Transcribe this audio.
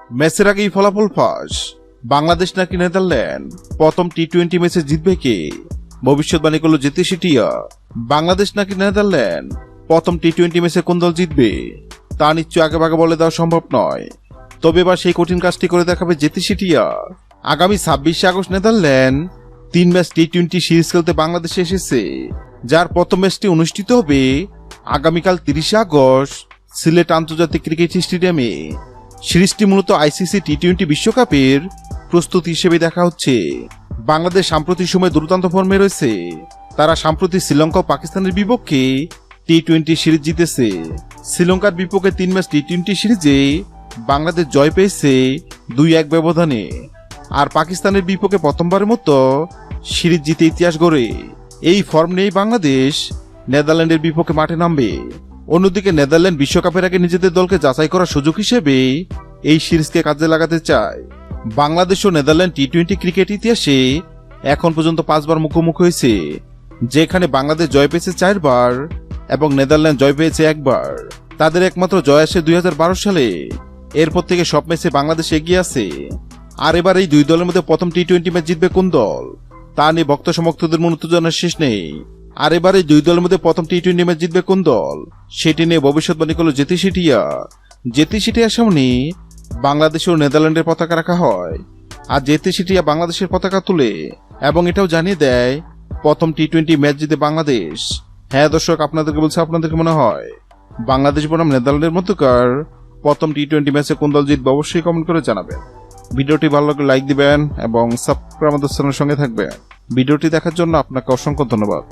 ম্যাচের আগেই ফলাফল ফাঁস, বাংলাদেশ নাকি নেদারল্যান্ড, প্রথম টি-20 ম্যাচে জিতবে কে? ভবিষ্যৎবাণী করল জেতি সেটিয়া। বাংলাদেশ নাকি নেদারল্যান্ড, প্রথম টি-20 ম্যাচে কোন দল জিতবে তা নিশ্চয় আগেভাগে বলে দেওয়া সম্ভব নয়। তবে এবার সেই কঠিন কাজটি করে দেখাবে জেতি সেটিয়া। আগামী 26 আগস্ট নেদারল্যান্ড 3 ম্যাচ টি-20 সিরিজ খেলতে বাংলাদেশে এসেছে, যার প্রথম ম্যাচটি অনুষ্ঠিত হবে আগামীকাল 30 আগস্ট সিলেট আন্তর্জাতিক ক্রিকেট স্টেডিয়ামে। সিরিজটি মূলত আইসিসি টি-20 বিশ্বকাপের প্রস্তুতি হিসেবে দেখা হচ্ছে। বাংলাদেশ সাম্প্রতিক সময়ে দুর্দান্ত ফর্মে রয়েছে। তারা সাম্প্রতিক শ্রীলঙ্কা ও পাকিস্তানের বিপক্ষে টি-20 সিরিজ জিতেছে। শ্রীলঙ্কার বিপক্ষে 3 ম্যাচ টি-20 সিরিজে বাংলাদেশ জয় পেয়েছে 2-1 ব্যবধানে, আর পাকিস্তানের বিপক্ষে প্রথমবারের মতো সিরিজ জিতে ইতিহাস গড়ে। এই ফর্ম নিয়েই বাংলাদেশ নেদারল্যান্ডের বিপক্ষে মাঠে নামবে। অন্যদিকে নেদারল্যান্ড বিশ্বকাপের আগে নিজেদের দলকে যাচাই করার সুযোগ হিসেবে এই সিরিজকে কাজে লাগাতে চায়। বাংলাদেশ ও নেদারল্যান্ড টি-20 ক্রিকেট ইতিহাসে এখন পর্যন্ত 5 বার মুখোমুখি হয়েছে, যেখানে বাংলাদেশ জয় পেয়েছে 4 বার এবং নেদারল্যান্ড জয় পেয়েছে 1 বার। তাদের একমাত্র জয় আসে 2012 সালে। এরপর থেকে সব ম্যাচে বাংলাদেশ এগিয়ে আছে। আর এবার এই দুই দলের মধ্যে প্রথম টি-20 ম্যাচ জিতবে কোন দল তা নিয়ে ভক্ত সমর্থকদের মনে উত্তেজনার শেষ নেই। আর এবার এই দুই দলের মধ্যে প্রথম টি-20 ম্যাচ জিতবে কোন দল সেটি নিয়ে ভবিষ্যৎবাণী করল জেতি সেটিয়া। জেতি সেটিয়ার সামনে বাংলাদেশ ও নেদারল্যান্ডের পতাকা রাখা হয়, আর জেতি সেটিয়া বাংলাদেশের পতাকা তুলে এবং এটাও জানিয়ে দেয় প্রথম টি-20 ম্যাচ জিতে বাংলাদেশ। হ্যাঁ দর্শক, আপনাদেরকে বলছে, আপনাদেরকে মনে হয় বাংলাদেশ বনাম নেদারল্যান্ডের মধ্যকার প্রথম টি-20 ম্যাচে কোন দল জিতবে? অবশ্যই কমেন্ট করে জানাবেন। ভিডিওটি ভালো লাগলে লাইক দিবেন এবং সাবস্ক্রাইব আমাদের চ্যানেলের সঙ্গে থাকবেন। ভিডিওটি দেখার জন্য আপনাকে অসংখ্য ধন্যবাদ।